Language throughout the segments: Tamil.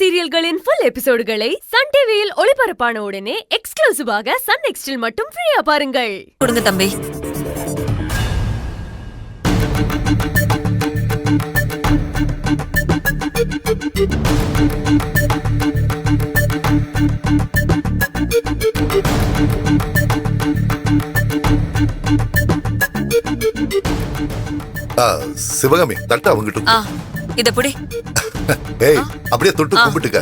சீரியல்களின் ஃபுல் எபிசோடுகளை சன் டிவியில் ஒளிபரப்பான உடனே எக்ஸ்க்ளூசிவாக சன் நெக்ஸ்டில் மட்டும் ஃப்ரீயா பாருங்கள். கொடுங்க தம்பி. சிவகாமி தட்ட அவங்கிட்ட இத புடி. ஏய் அப்படியே தொட்டு கும்பிட்டுக்க.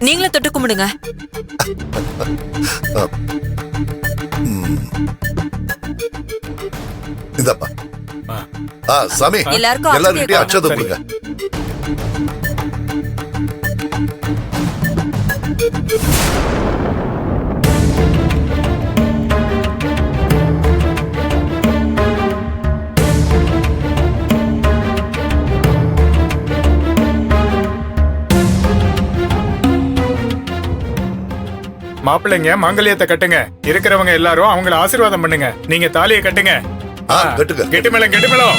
நீங்களே தொட்டு கும்பிடுங்க. இந்தப்பா. சாமி எல்லாரும் அச்சதை கொடுங்க. மாப்பிள்ளைங்க மாங்கல்யத்தை கட்டுங்க. இருக்கிறவங்க எல்லாரும் அவங்கள ஆசீர்வாதம் பண்ணுங்க. நீங்க தாலியை கட்டுங்க. கெட்டு மேளம் கெட்டு மேளம்.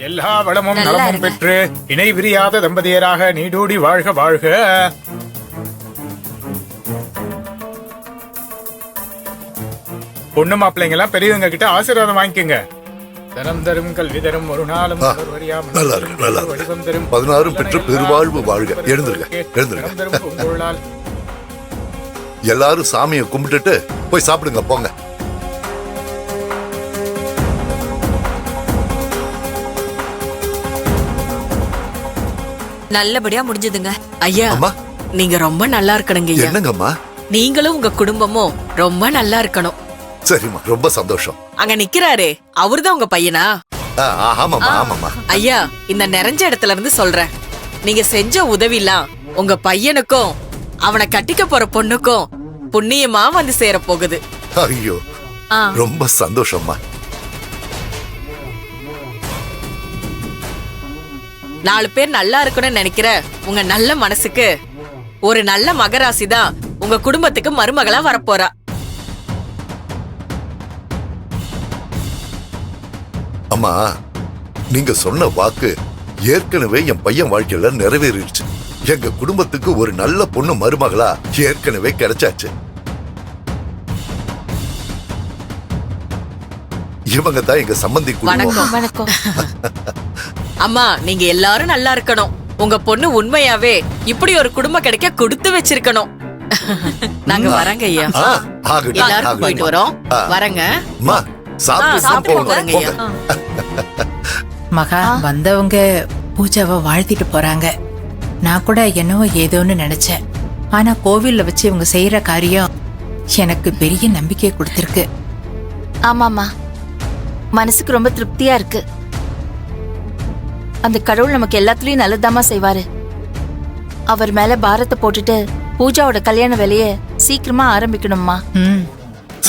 எல்லா வளமும் நலமும் பெற்று இணை விரியாத தம்பதியராக நீடூடி வாழ்க வாழ்க. பொண்ணு மாப்பிள்ளைங்க எல்லாம் பெரியவங்க கிட்ட ஆசீர்வாதம் வாங்கிக்கோங்க. தரம் தரும் கல்வி தரும் ஒரு நாளும் 16 பெற்று பெருவாழ்வு வாழ்க. எழுந்திருங்க. எல்லாரும் சாமியை கும்பிட்டுட்டு போய் சாப்பிடுங்க போங்க. நல்லபடியா முடிஞ்சதுங்க. ஐயா நீங்க ரொம்ப நல்லா இருக்கணுங்க. என்னங்கம்மா? நீங்களும் உங்க குடும்பமும் ரொம்ப நல்லா இருக்கணும். சரிம்மா, ரொம்ப சந்தோஷம். அங்க நிக்கிறாரே அவர்தான் உங்க பையனா? ஆமாமா. ஐயா இந்த நிறைஞ்ச இடத்துல இருந்து சொல்றேன், நீங்க செஞ்ச உதவிலாம் உங்க பையனுக்கும் அவனை கட்டிக்க போற பொண்ணுக்கும் புண்ணியமா வந்து சேர போகுது. ஐயோ ரொம்ப சந்தோஷம்மா. 4 பேர் நல்லா இருக்கணும்னு நினைக்கிற உங்க நல்ல மனசுக்கு ஒரு நல்ல மகராசி தான் உங்க குடும்பத்துக்கு மருமகளா வரப்போறா. அம்மா, நீங்க சொன்ன வாக்கு ஏற்கனவே என் பையன் வாழ்க்கையில நிறைவேறிடுச்சு. எங்க குடும்பத்துக்கு ஒரு நல்ல பொண்ணு மருமகளா ஏற்கனவே கிடைச்சாச்சு. இவங்க தான் எங்க சம்பந்தி குடும்பம். வணக்கம். அம்மா நீங்க எல்லாரும் நல்லா இருக்கணும். உங்க பொண்ணு உண்மையாவே இப்படி ஒரு குடும்பம் கிடைக்க கொடுத்து வச்சிருக்கணும். நாங்க வரங்க ஐயா. எல்லாரும் போயிட்டு வரோம். வரங்க. மகா வந்தவங்க பூஜாவை வாழ்த்திட்டு போறாங்க. நான் கூட என்னவோ ஏதோன்னு நினைச்சேன். ஆனா கோவில்ல வச்சு இவங்க செய்யற காரியம் எனக்கு பெரிய நம்பிக்கையை கொடுத்திருக்கு. ஆமாமா, மனசுக்கு ரொம்ப திருப்தியா இருக்கு. அந்த கடவுள் நமக்கு எல்லாத்துலயும் நல்லதாமா செய்வாரு. அவர் மேல பாரத்தை போட்டுட்டு பூஜாவோட கல்யாண வேலைய சீக்கிரமா ஆரம்பிக்கணும்மா.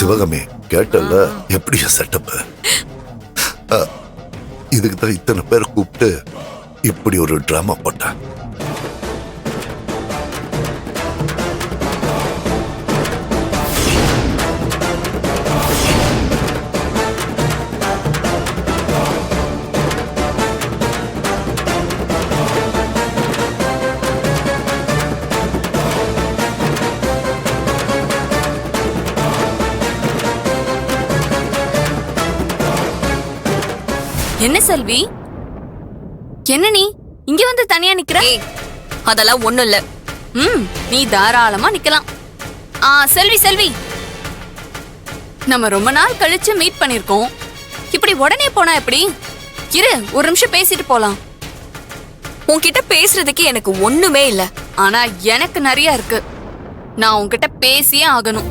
சிவகாமி கேட்டல எப்படி செட்டப்? இதுக்கு தான் இத்தனை பேர் கூப்பிட்டு இப்படி ஒரு டிராமா போட்டேன். என்ன செல்வி, என்ன நீ இங்க வந்து தனியா நிக்கிற? அதெல்லாம் ஒண்ணும் இல்ல. நீ தாராளமா நிக்கலாம். செல்வி, நம்ம ரொம்ப நாள் கழிச்சு மீட் பண்ணிருக்கோம். இப்படி உடனே போனா எப்படி? இரு, ஒரு நிமிஷம் பேசிட்டு போலாம். உன்கிட்ட பேசுறதுக்கு எனக்கு ஒண்ணுமே இல்ல. ஆனா எனக்கு நிறைய இருக்கு. நான் உன்கிட்ட பேசியே ஆகணும்.